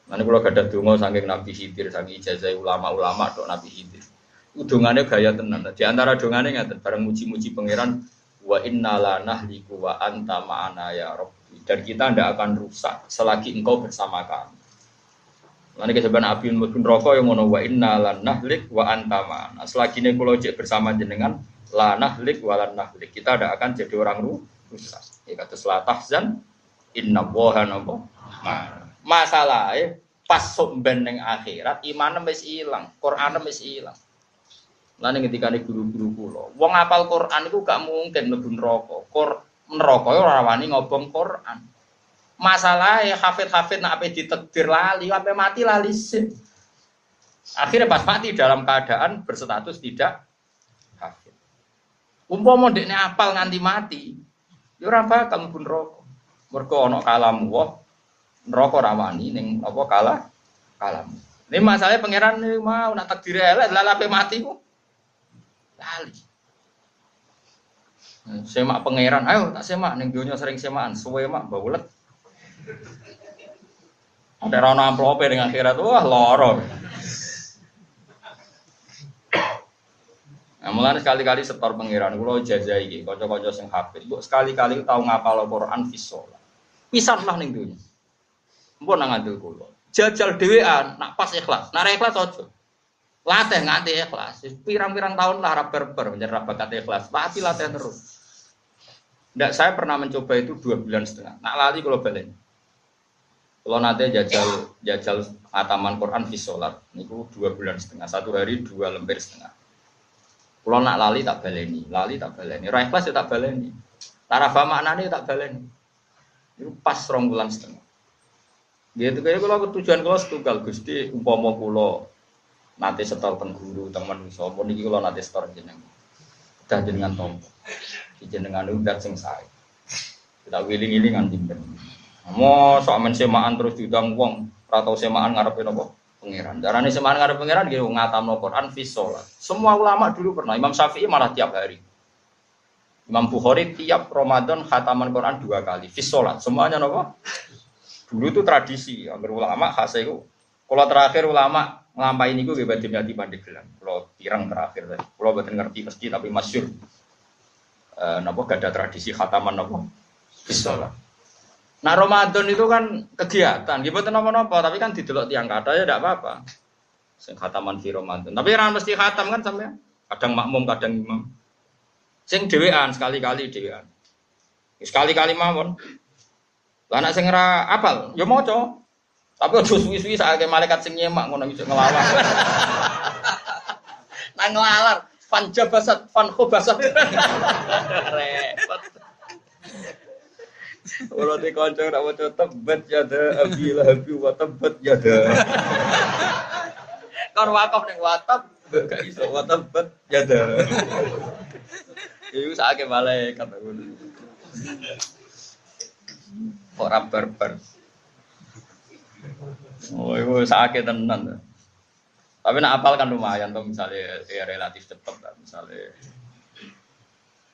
Mane kula gadah donga saking Nabi Khidir, saking ijazah ulama-ulama tok Nabi Khidir. Udungane gaya tenan. Di antara dongane ngaten bareng muji-muji pangeran wa innala nahliku wa anta ma'ana ya Rabbi. Dan kita tidak akan rusak selagi engkau bersama kami. Nanti kesebenarnya api mungkin rokok yang ngono wa inna lan nahlik wa anta ma'ana. Selagi ini kalau cek bersama jenengan la nahlik wa lan nahlik. Kita tidak akan jadi orang rusak. Ya kata la tahzan inna woha nopo. Masalah pas somben ning akhirat iman wis ilang, Quran wis ilang. Lan ketika nek guru-guru kula, wong apal Quran iku gak mungkin mlebu neraka. Neraka ora wani ngobong Quran. Masalahnya hafid-hafid nak ape ditakdir lali, ape mati lali sih. Akhirnya pas mati dalam keadaan berstatus tidak hafid. Umpama dekne apal nganti mati, ya ora bakal mlebu neraka. Mergo ana kalam wa neraka ora wani ning apa kalam. Ini masalahnya pangeran mau nak takdir elek lali ape mati ku. Lali. Semak pangeran, ayo tak semak ning donya sering semakan, suwe mak baulet. Ada rono amplope dengan akhirat, wah loro. Nah, mulane sekali-kali setor pangeran kula jajah iki, kanca-kanca sing hafid, mbok sekali-kali tau ngapal Al-Qur'an fisola. Pisan lah ning donya. Mpun nang ngandel kula. Jajal dhewean, nak pas ikhlas. Nak ikhlas aja. Latih nganti ikhlas. Pirang-pirang tahun lah ber menyerah bakat ikhlas. Pasti latih terus. Ndak, saya pernah mencoba itu 2,5 bulan. Nak lali kalau balen. Kalau nanti jajal ataman Quran fi sholat, niku 2,5 bulan. Satu hari 2 lembar setengah. Kalau nak lali tak baleni. Ra ikhlas ya tak baleni. Tarafa maknane tak baleni. Itu pas 2,5 bulan. Gitu kaya kalau tujuan kalau setunggal Gusti umpama kula nanti setor teng guru teman iso pun iki kula nanti setor jenengan. Dah jenengan tompo. Jenengan udah sing sae. Kita wiling-wilingan timben. Mosok men semaan terus diundang wong, ora tau semaan ngarepe napa? Pangeran. Carane semaan ngarepe pangeran nggih ngatamno Quran fi shalat. Semua ulama dulu pernah, Imam Syafi'i malah tiap hari. Imam Bukhari tiap Ramadan khataman Quran 2 kali fi shalat. Semuanya napa? Dulu itu tradisi, agar ulama khas itu. Kalau terakhir ulama nglampahi niku nggih badhe nyati Pandeglang. Kalau pirang terakhir tadi. Kalau boten ngerti mesti tapi masyhur. Napa gak ada tradisi khataman napa? Fi shalat. Nah Ramadan itu kan kegiatan, gitu napa-napa, tapi kan didelok tiang kata ya tidak apa-apa. Sing khataman fi Ramadan. Tapi ora mesti khatam kan sampean. Kadang makmum, kadang imam. Sing dhewean sekali-kali dhewean. Sekali-kali mawon. Lah nek sing ora apal, ya maca. Tapi aja suwi-suwi sakake malaikat sing nyemak ngono iso nglawan. Nang nglalar, fan jabasat, fan khobasat. Repot. Ora te kanca ora waca tebet ya da abila habi wa tebet ya da. Kon wakaf ning watab gak iso wa tebet ya da. Iku sakake malaikat ngono. Ora barbar. Oh, itu sakit tenan. Tapi nak apal kan lumayan tuh misalnya ya relatif cepet lah misalnya.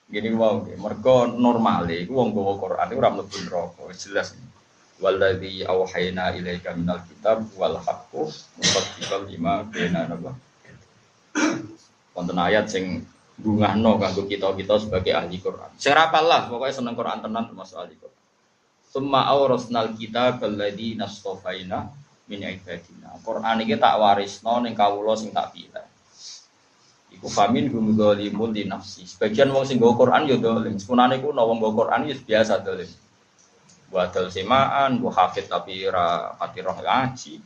Gini wow, mergo normale iku wong gawa Quran iku ora mlebu neraka, jelas. Wallazi auhayna ilaika minal kitab wal haqqu musaddiqan lima baina nabah. Wonten ayat sing bungahno kanggo kita-kita sebagai ahli Quran. Sing rapal lah, pokoknya seneng Quran tenan termasuk ahli Quran. Summa awrasnal kitab alladzi nastafaina min ibadina. Quran iki tak warisno ning kawula sing tak pilih. Iku famin hum dzalimun li nafsi. Sebagian wong sing nggo Quran ya dolim. Sepunane ku wong nggo Quran ya biasa dolim. Wadal semaan, bu hafid tapi ra pati roh ngaji.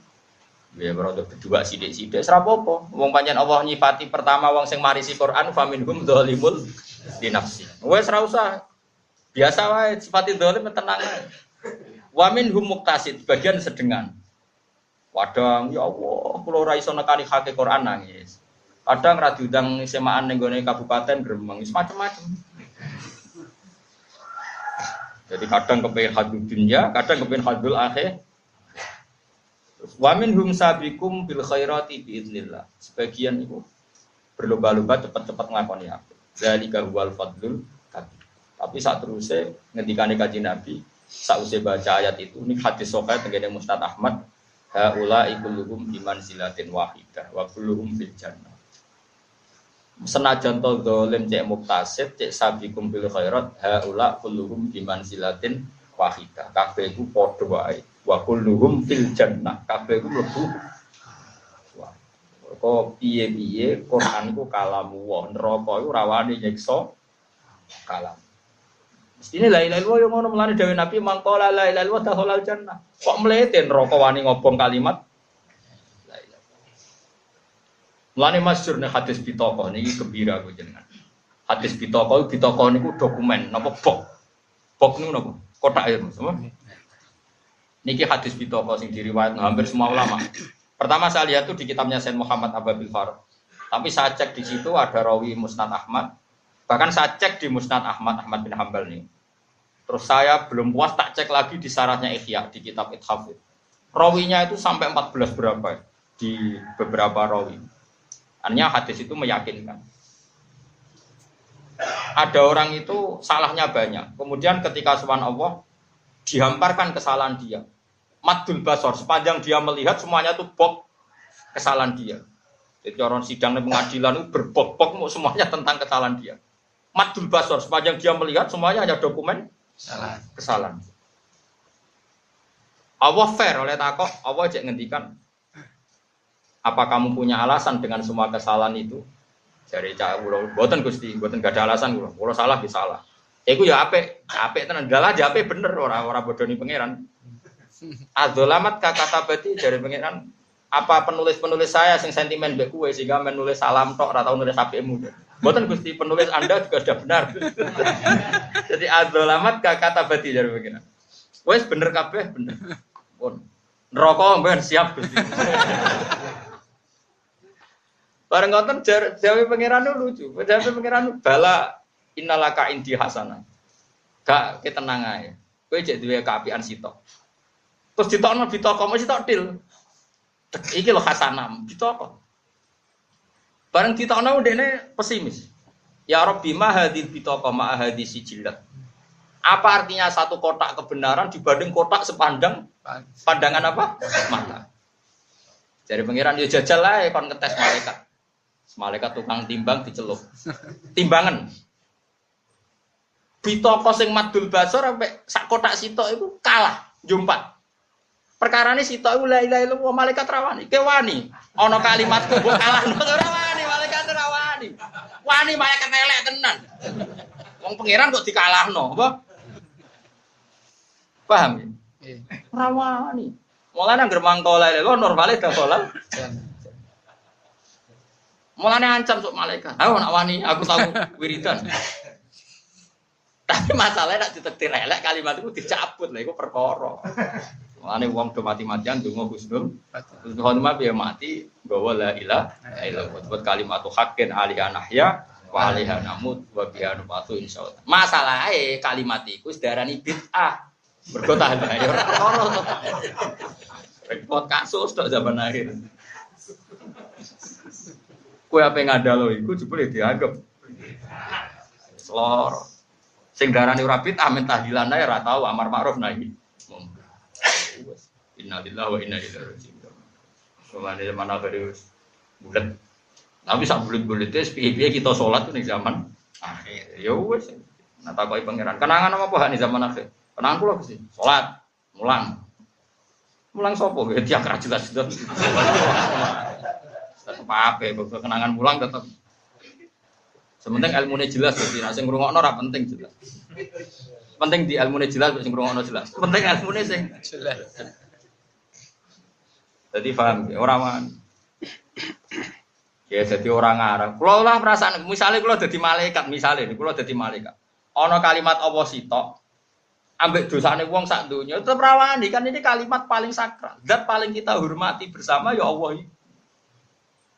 Ya berada berdua sithik-sithik ora apa-apa. Wong pancen Allah nyifati pertama wong sing marisi Quran famin hum dzalimun li nafsi. Wes ora usah biasa wae sifati dolim tenang ae. Wa minhum muqtasid, bagian sedengan. Wadang ya Allah, kula ora iso nekani hake Quran nangis. Kadang ra diundang semaan ning gone kabupaten gremeng, macam-macam. Jadi kadang kepengin hadul dunya, kadang kepengin hadul akhir. Wa minhum sabiqum bil khairati biiznillah. Sebagian itu berlomba-lomba cepat-cepat nglakoni apik. Zalika huwal fadlul kabir. Tapi saat terusé ngendikane Kanjeng Nabi, sausé baca ayat itu ini hadis sahih tengene Musnad Ahmad, haula ikuluhum biman zilatin wahidah wa kulluhum fil jannah. Senajan to zalim cek muktasid cek sabiqum bil khairat haula kulluhum biman zilatin wahidah. Kabeh iku padha wae. Wa kulluhum fil jannah. Kabeh iku mlebu. Wah. Kok piye-piye Quran iku kalamu wa neraka iku rawane nyiksa kalam. Mestine la ilaha illallah yo ngono melane dawuh Nabi mangkola la ilaha illallah dakhalal jannah. Kok mlete neraka wani ngobong kalimat la ilaha. Mulane masyhur nek hadis pitaka niki gembira kok jenengan. Hadis pitaka niku dokumen napa bok. Bok niku napa? Kotak ya, Mas. Niki hadis pitaka sing diriwayatkan hampir semua ulama. Pertama saya lihat tuh di kitabnya Sayyid Muhammad Ababil Faruq. Tapi saya cek di situ ada rawi Musnad Ahmad. Bahkan saya cek di Musnad Ahmad bin Hanbal nih. Terus saya belum puas tak cek lagi di syaratnya Ihya di kitab Ithaf. Rawinya itu sampai 14 berapa di beberapa rawi. Artinya hadis itu meyakinkan. Ada orang itu salahnya banyak. Kemudian ketika subhanallah dihamparkan kesalahan dia. Maddul basor, sepanjang dia melihat semuanya itu bok kesalahan dia. Jadi orang sidang dan pengadilan itu berbok-bok semuanya tentang kesalahan dia. Maddul basor, sepanjang dia melihat semuanya hanya dokumen kesalahan. Allah fair oleh takok, Allah cek ngendikan, apa kamu punya alasan dengan semua kesalahan itu? Dari cak kula, mboten Gusti, mboten gak ada alasan kula. Kula salah ki salah. Iku ya apik tenan dalah ape bener ora bodoni pangeran. Adzolamat kata berarti dari pangeran apa penulis-penulis saya sing sentimen mbek kowe sehingga menulis salam tok ora tau nulis apikmu. Mboten Gusti, penulis Anda juga sudah benar. Jadi adzolamat kata berarti dari pangeran. Wes bener kabeh bener. Pun neraka mben siap Gusti. Bareng ngoten jawe pangeran lucu. Jawe pangeran bala innalaka indi hasanah. Gak ketenang ae. Kowe jek duwe kaapian sitok. Terus ditokno bitoko mesti tok til. Iki lho hasanah, bitoko. Bareng ditokno ndekne pesimis. Ya Rabbi ma hadil bitoko ma hadis sijillat. Apa artinya satu kotak kebenaran dibanding kotak sepandang pandangan apa? Mata. Jadi pangeran yo jajal ae kon ngetes malaikat. Malaikat tukang timbang dicelup. Timbangan. Bitoko sing madul basor sampai sak kotak sitok itu kalah jumpat. Perkarane sitok iku la ilaha illallah malaikat rawani. Kewani ana kalimatku mbok kalahno ora wani malaikat rawani. Wani malaikat elek tenan. Wong pangeran kok dikalahno, apa? Paham ya? Ora wani. Mulane anggere mangko la ilaha illallah normale dasolal. Mulane ancam sok malaikat. Aku nak wani, aku tahu wiridan. Tapi masalahnya nak ditektir elek kalimat itu dicabut lah, itu perkara. Mulane wong do mati-matian donga husnul. Husnul khotimah piye mati bahwa la ilaha illallah. Buat kalimat haqqin ali anahya Waliha namut wa biha nufatu insyaallah. Masalahe kalimat iku sedarani bid'ah. Mergo tahlilane ora ono to. Repot kasus tok zaman akhir. Kowe ape ngadalo iku jebule dianggap selor. Sing darani ora bid'ah men tahlilan ae ora tau amar ma'ruf nahi mungkar. Innalillahi wa inna ilaihi raji'un. Somane zaman akhir bulet. Tapi sak bulet-bulete piye-piye kita salat ning zaman akhir. Ya wis. Nah takoki pangeran. Kenangan apa hak ning zaman akhir? Kenangan kula Gusti. Salat, mulang. Mulang sapa? Ya tiak ra jelas-jelas. Tetep ape, kenangan mulang tetep. Sementing ilmune jelas dadi nek sing ngrungokno ora penting jelas. Penting di ilmune jelas sing ngrungokno jelas. Penting ilmune sing jelas. Jadi paham ya ora man. Ya jadi orang ngarang. Kula lah perasaan misale kula dadi malaikat, misale kula dadi malaikat. Ana kalimat apa sitok ambek dosane wong sak donya tetep rawani kan ini kalimat paling sakral. Zat paling kita hormati bersama ya Allah iki.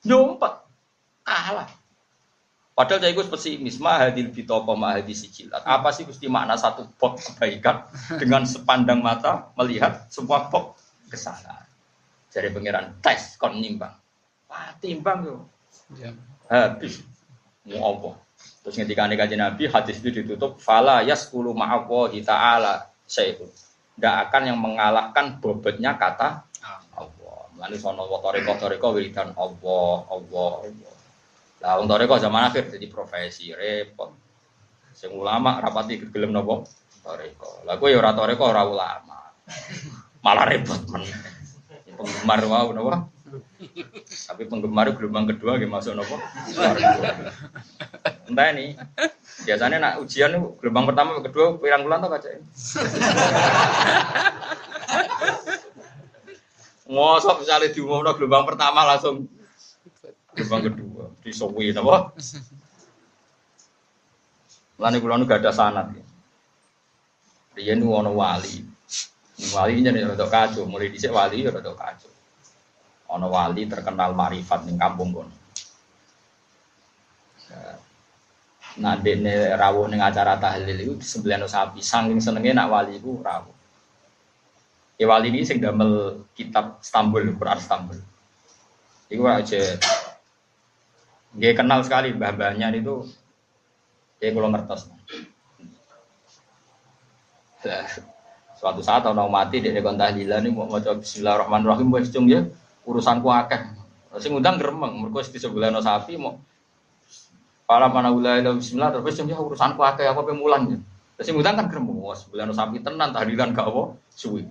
Nyumpet kalah. Padahal saya ikut pesimis, mahadil bitoko mahadis sijilat. Apa sih Gusti makna satu box kebaikan dengan sepandang mata melihat semua box kesalahan. Jadi pangeran tes kon nimbang. Wah, timbang yo. Habis mau apa? Terus ketika Kanjeng Nabi hadis itu ditutup fala yasqulu ma'allahi ta'ala syai'un. Tidak akan yang mengalahkan bobotnya kata Allah. Mulane sono toriko wiridan Allah. Lah wong toriko zaman akhir jadi profesi repot. Sing ulama rapati gelem napa? Toriko. Lah kowe ya ora toriko ora ulama. Malah repot men. Penggemar wae napa? Tapi penggemar gelombang kedua nggih masuk napa? Entah ini. Biasanya nak ujian itu gelombang pertama kedua pirang bulan to kacake. Ngosok misalnya diumumno gelombang pertama langsung gelombang kedua disuwi napa? Lan kula nu gak ada sanad. Riyen ono wali. Wali jenenge rada kacau, mulai dhisik wali ya rada kacau. Ana wali terkenal marifat ning kampung kono. Nah dene rawuh ning acara tahlil iku disembelihno sapi, saking senenge nak wali iku rawuh. Ya wali ini sing damel kitab Istanbul, Quran Istanbul. Iku aja nggih kenal sekali mbah-mbahnya itu ya kula ngertos. Suatu saat ana mati dekne kon tahlilan niku maca bismillahirrahmanirrahim wis cung ya urusanku akeh. Sing ngundang gremeng mergo wis disembelihno sapi mau para manawula bismillah terus cung ya urusanku akeh apa pe mulang ya. Sing ngundang kan gremeng wis disembelihno sapi tenan tahlilan gak apa suwi.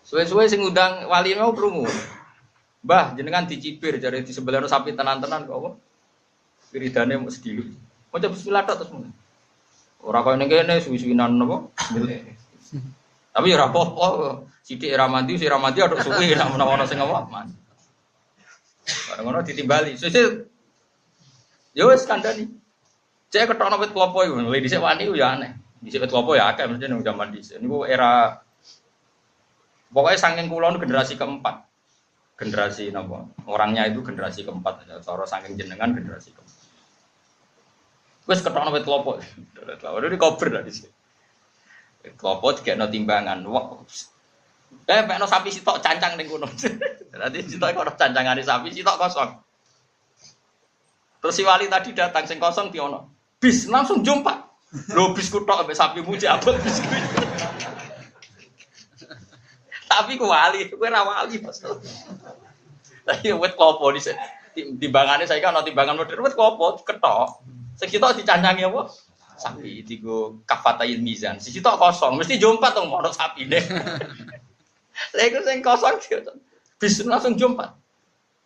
Suwe-suwe sing ngundang wali mau krungu. Mbah jenengan dicibir jare disembelihno sapi tenan-tenan kok apa? Wiridane mung sediluk. Maca bismillah tok terus mulai. Ora kaya ning kene suwi-suwinan napa? Tapi ora apa-apa. Sithik ra mandi, sing ra mandi atok suwi nek ana sing apa. Bareng ngono ditimbali. Sesuk yo wis kandhani. Cek ketokno wit klopo iku. Lha dhisik wani ya aneh. Dhisik wit klopo ya akeh mesti nang jaman dhisik. Niku era pokoknya saking kula nu generasi keempat. Generasi napa? Orangnya itu generasi keempat. Cara saking jenengan generasi keempat. Wes ketokno wit klopo. Udah dikober lah dhisik. Wit klopo dikekno timbangan. Wah. Pekno sapi sitok cancang ning kono. Berarti sitok kok cancangane sapi sitok kosong. Terus si wali tadi datang sing kosong diono. Bis langsung jumpa. Lho bis kutok ambek sapi muji abot bis. Tapi ku wali, kowe ra wali Mas. Tapi wit klopo dhisik. Timbangane saiki ana timbangan modern wit klopo ketok. Sing sitok dicancangi apa? Sapi digo kafatayil mizan. Si sitok kosong, mesti jumpa tong ono sapine. Lha iku sing kosong bis langsung jumpa.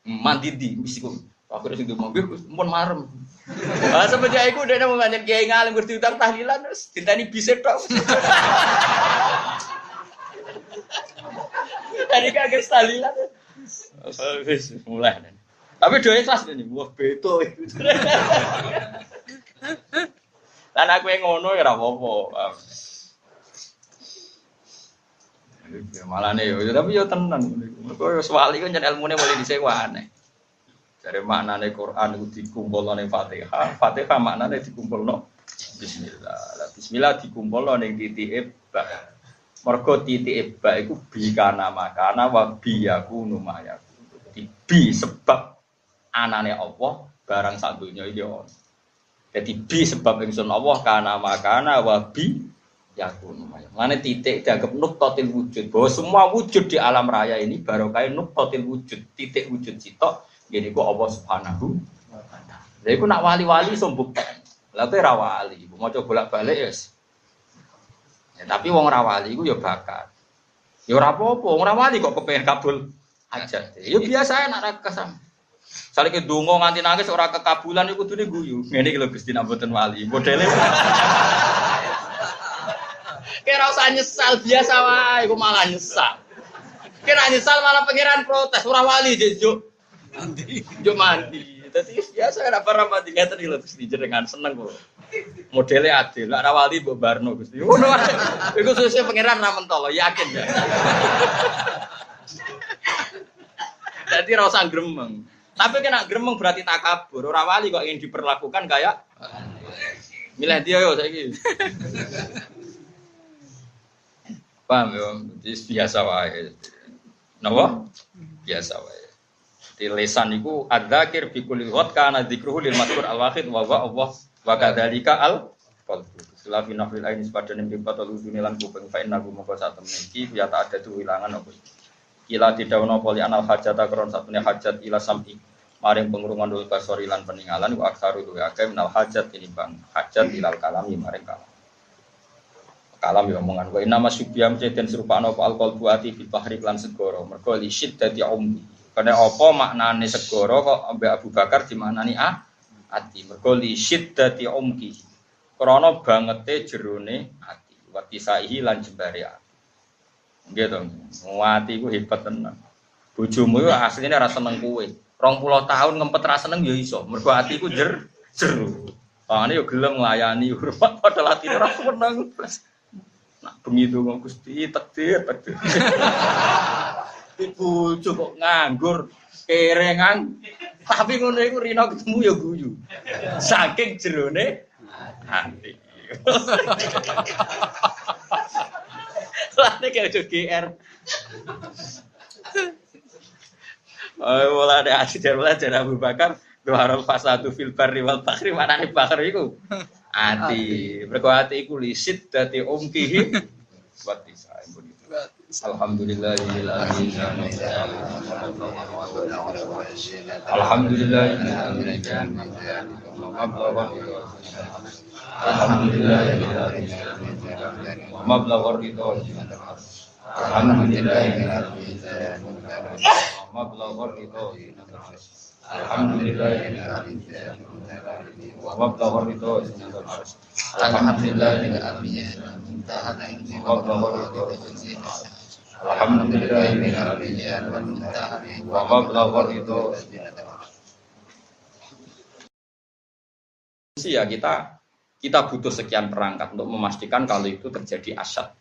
Mandi di misiku. Akhire sing mobil mun marem. Ah semenjak iku dene manjen kiai ngalim ngerti utang tahlilan wis ditani bis tok. Dari kaget tahlilan. Wis mulai. Tapi do ikhlas ini, wah beto. Lan aku yang ngono ya ora apa-apa. Ya malane yo tapi yo tenan. Mergo yo wali kan jan ilmune mulai dhisik aneh. Dari maknane Quran itu dikumpulno ning Fatihah, Fatihah maknane dikumpulno bismillah. Lah bismillah dikumpulno ning titike ba. Mergo titike ba iku bi kana makana wa bi yakunu mayaku. Bi sebab anane Allah barang sak donya iki ono. Dadi bi sebab ingsun Allah kana makana wa bi yakunu mayaku. Mane titik dianggap nuqtatil wujud. Bahwa semua wujud di alam raya ini barokah nuqtatil wujud, titik wujud sitok. Gini ku Allah Subhanahu wa taala. Lha iku nak wali-wali iso mbuktekno. Lah kowe ra wali, maca bolak-balik ya. Ya tapi wong ra wali iku ya bakat. Ya ora apa-apa, wong ra wali kok kepengin kabul hajat. Ya biasa nek ra kesam. Salike donga nganti nangis ora kekabulan iku kudune guyu. Ngene iki lho Gusti nek mboten wali. Modele. Kira usah nyesal biasa wae, iku malah nyesal. Kira nyesal malah pangeran protes ora wali juk. Mandi. Dadi biasa ora para mati ngeten iki lho Gusti jenengan seneng kok. Modele adil, nek ora wali mbok barno Gusti. Ngono wae. Iku sesuk pangeran ra mentolo, yakin ya. Dadi ora usah gremeng. Tapi kena gremeng berarti takabur. Ora wali kok ingin diperlakukan kayak milih dia yo saiki. Paham yo, biasa wae. Napa? Biasa wae. Di lesan iku adzakir bi kulli waqt kana dzikruhu lil mazkur al wahid wa huwa Allah wa kadzalika al qalbu. Selafi nafil aini sepadane mimpi lu dunilan kuping fa innahu moko sak temen iki ya tak ada hilangan apa. Kila didhawuhna poli anal hajata kron satune hajat ila sam'i maring pengrungan dul basori lan peninggalan wa aksaru tu akeh minal hajat tinimbang hajat ilal kalami maring kalam ya omongan wa inna masyubiyam den serupakno apa alqalbu ati fil bahri lan segara mergo li syiddati ummi. Karena apa maknane segara kok ambek Abu Bakar dimaknani ati mergo li syiddati umki krana bangete jerone ati wa tisaihi lan jembare ati nggih to ati ku hebat tenan bojomu yo asline ora seneng kowe 20 tahun ngempet ra seneng ya iso mergo ati ku jero pangane yo gelem nglayani hormat padahal atine ora seneng nak bengi donga Gusti takdir bojo kok nganggur kerengan tapi ngono iku rino ketemu ya guyu saking jerone ati lane kaya GR wala ada ati darwala jar Abu Bakar doharul fasadu fil barri wal bahri manane bahar iku ati mergo ati iku lisit dadi umkihi wati sae Alhamdulillahil alamin. Alhamdulillah. Alhamdulillah. Mablagh ridho. Alhamdulillah. Mablagh ridho. Alhamdulillah. Mablagh ridho. Alhamdulillah. Mablagh ridho. Alhamdulillah wa mablagh ridho. Ya kita butuh sekian perangkat untuk memastikan kalau itu terjadi asyad.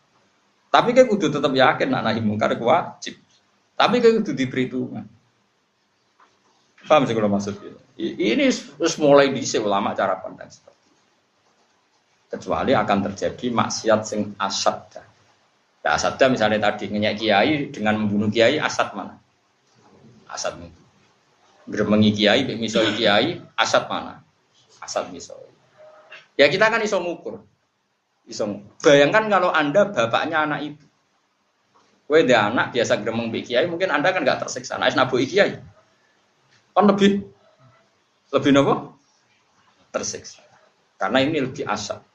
Tapi kayak kudu tetap yakin nak nahi mungkar wajib. Tapi kayak kudu diperhitungkan. Paham sih kalau maksud itu? Ini terus mulai dhisik ulama cara pandang seperti itu. Kecuali akan terjadi maksiat sing asyad. Ya asadnya misalnya tadi ngenyek kiai dengan membunuh kiai asad mana? Asad itu. Geremengi kiai, misoi kiai, asad mana? Asad misoi. Ya kita kan iso ngukur. Bayangkan kalau Anda bapaknya anak itu. Kowe dhe anak biasa gremeng mbek kiai, mungkin Anda kan enggak tersiksa. Nek nabuki kiai. Kan lebih napa? Tersiksa. Karena ini lebih asad.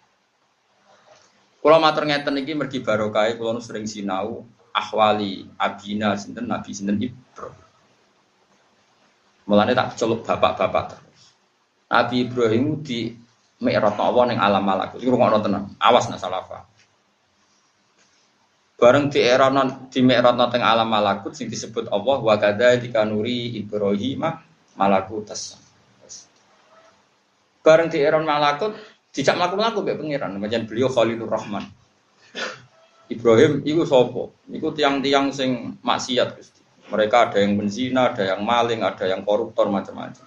Kalau matur ngeten iki mergi barokah kula sering sinau ahwali abina sinten Nabi sinten Ibrahim. Mulane tak celuk bapak-bapak terus. Nabi Ibrahim di mi'raj Allah ning alam malakut. Iku ngono tenan. Awas nek salah paham. Bareng di mi'raj teng alam malakut sing disebut Allah wa kadzalika nuri Ibrahim malakutas. Bareng di mi'raj malakut dijak mlaku-mlaku mbek pangeran, pancen beliau Khalilur Rahman. Ibrahim iku sapa? Iku tiang-tiang sing maksiat Gusti. Mereka ada yang benzina, ada yang maling, ada yang koruptor macam-macam.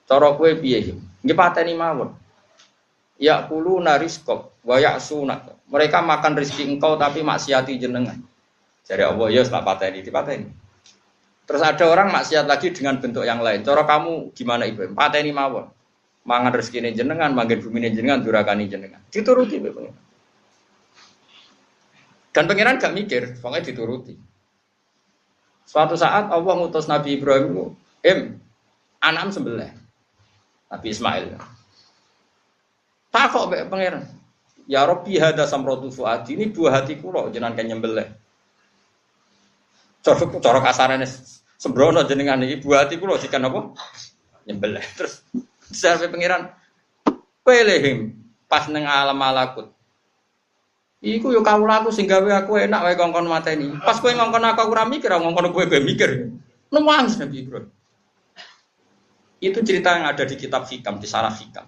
Cara kowe piye? Nggih pateni mawon. Ya kulu nariskop, wayak sunat. Mereka makan rezeki engkau tapi maksiati jenengan. Jadi Allah ya tak pateni, dipateni. Terus ada orang maksiat lagi dengan bentuk yang lain. Cara kamu gimana Ibu? Pateni mawon. Mangan rezeki jenengan, mangan bumi jenengan, durakani jenengan. Dituruti Ibu. Dan pangeran gak mikir, pokoknya dituruti. Suatu saat Allah ngutus Nabi Ibrahim, anam sembelih. Nabi Ismail. Takok mbek pangeran. Ya Rabbi hada samratu fuadi, ini buah hati kula jenengan kan nyembelih. Cara kasarane sembrono jenengan iki buah hati kula dikan apa? Nyembelih. Terus sampe pangeran pelehim pas nang alam malakut. Iku yo kawula aku sing gawe aku enak wae kongkon mateni. Pas kowe ngongkon aku ora mikir, ngongkon kowe mikir. Nangis Nabi Ibrahim. Itu cerita yang ada di kitab Hikam, di Sarah Hikam.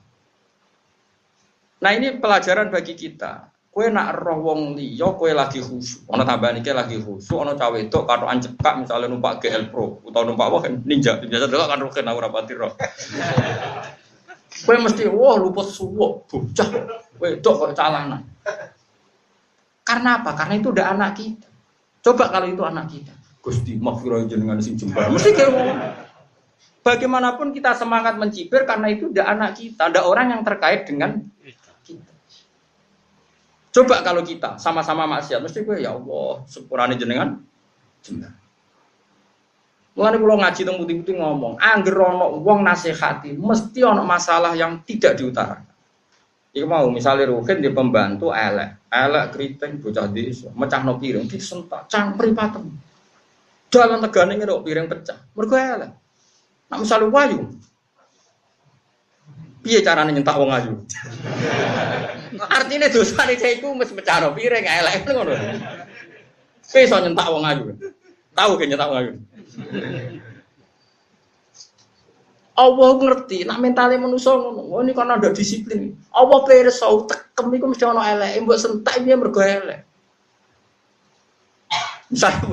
Nah ini pelajaran bagi kita. Kowe nak roh wong liya kowe lagi khusyuk. Ana tambahan iki lagi khusyuk, ana cah wedok katokan cekak misalnya numpak GL Pro utawa numpak wah ninja. Biasa delok kan roken ora pati roh. Kowe mesti wah luput suwuk, bocah wedok kok calanan. Karena apa? Karena itu udah anak kita. Coba kalau itu anak kita. Gusti, maghfirah jenengan sing jembar. Mesti kayak bagaimanapun kita semangat mencibir karena itu udah anak kita. Ada orang yang terkait dengan kita. Coba kalau kita sama-sama maksiat, mesti gue ya Allah, sepurane jenengan jembar. Mulane kula ngaji teng putih-putih ngomong, angger ana wong nasihati, mesti ana masalah yang tidak diutarakan. Iku mau misalnya Ruhin di pembantu elek keriting bocah desa, mecahno piring disentak, cangkri patem. Dalan tegane ngerok piring pecah. Mergo elek. Nek misale wayu. Piye carane nyentak wong ayu? Artine dosane iku wis mecahno piring elek ngono. Piye iso nyentak wong ayu? Tahu ke nyentak wong ayu? Allah ngerti, nak mentale manusa ngono. Oh ini karena ada disiplin. Allah pirsa tekem iku mesti ana eleke, mbok sentak piye mergo elek. Misale